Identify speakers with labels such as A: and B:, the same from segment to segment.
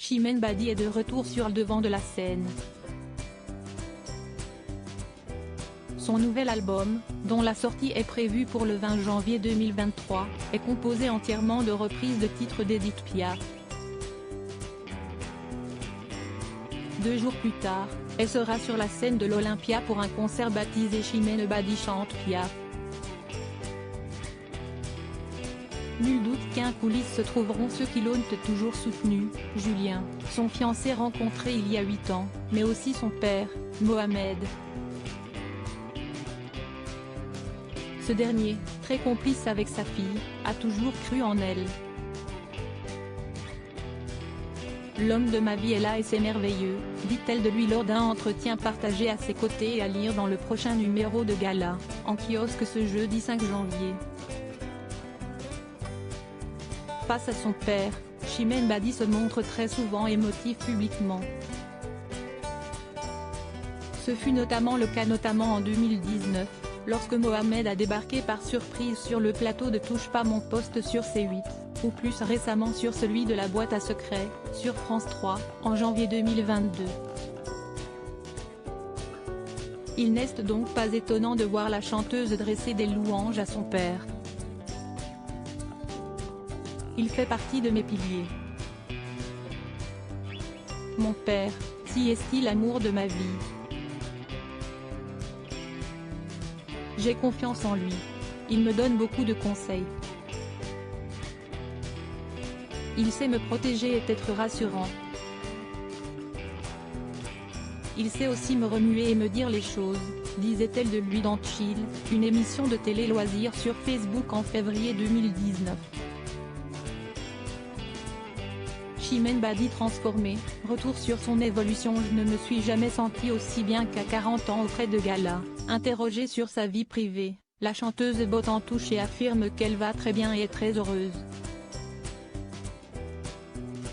A: Chimène Badi est de retour sur le devant de la scène. Son nouvel album, dont la sortie est prévue pour le 20 janvier 2023, est composé entièrement de reprises de titres d'Édith Piaf. 2 jours plus tard, elle sera sur la scène de l'Olympia pour un concert baptisé Chimène Badi chante Piaf. Nul doute qu'en coulisses se trouveront ceux qui l'ont toujours soutenu, Julien, son fiancé rencontré il y a 8 ans, mais aussi son père, Mohamed. Ce dernier, très complice avec sa fille, a toujours cru en elle. L'homme de ma vie est là et c'est merveilleux, dit-elle de lui lors d'un entretien partagé à ses côtés et à lire dans le prochain numéro de Gala, en kiosque ce jeudi 5 janvier. Face à son père, Chimène Badi se montre très souvent émotive publiquement. Ce fut notamment le cas en 2019, lorsque Mohamed a débarqué par surprise sur le plateau de Touche pas mon poste sur C8, ou plus récemment sur celui de la boîte à secrets, sur France 3, en janvier 2022. Il n'est donc pas étonnant de voir la chanteuse dresser des louanges à son père. Il fait partie de mes piliers. Mon père, si est-il l'amour de ma vie. J'ai confiance en lui. Il me donne beaucoup de conseils. Il sait me protéger et être rassurant. Il sait aussi me remuer et me dire les choses, disait-elle de lui dans Chill, une émission de télé-loisirs sur Facebook en février 2019. Chimène Badi transformée, retour sur son évolution. Je ne me suis jamais sentie aussi bien qu'à 40 ans auprès de Gala. Interrogée sur sa vie privée, la chanteuse botte en touche et affirme qu'elle va très bien et est très heureuse.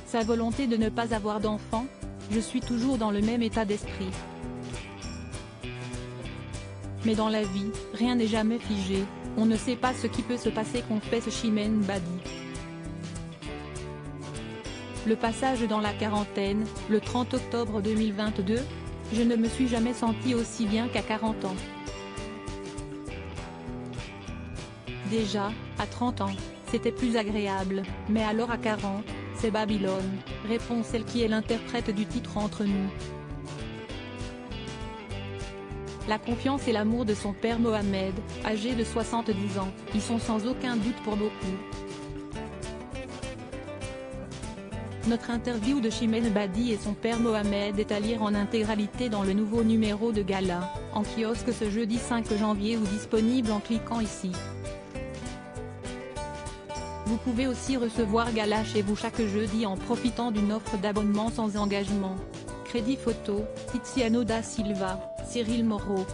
A: Sa volonté de ne pas avoir d'enfant, je suis toujours dans le même état d'esprit. Mais dans la vie, rien n'est jamais figé, on ne sait pas ce qui peut se passer, confesse Chimène Badi. Le passage dans la quarantaine, le 30 octobre 2022, je ne me suis jamais sentie aussi bien qu'à 40 ans. Déjà, à 30 ans, c'était plus agréable, mais alors à 40, c'est Babylone, répond celle qui est l'interprète du titre Entre nous. La confiance et l'amour de son père Mohamed, âgé de 70 ans, y sont sans aucun doute pour beaucoup. Notre interview de Chimène Badi et son père Mohamed est à lire en intégralité dans le nouveau numéro de Gala, en kiosque ce jeudi 5 janvier ou disponible en cliquant ici. Vous pouvez aussi recevoir Gala chez vous chaque jeudi en profitant d'une offre d'abonnement sans engagement. Crédit photo, Tiziano da Silva, Cyril Moreau.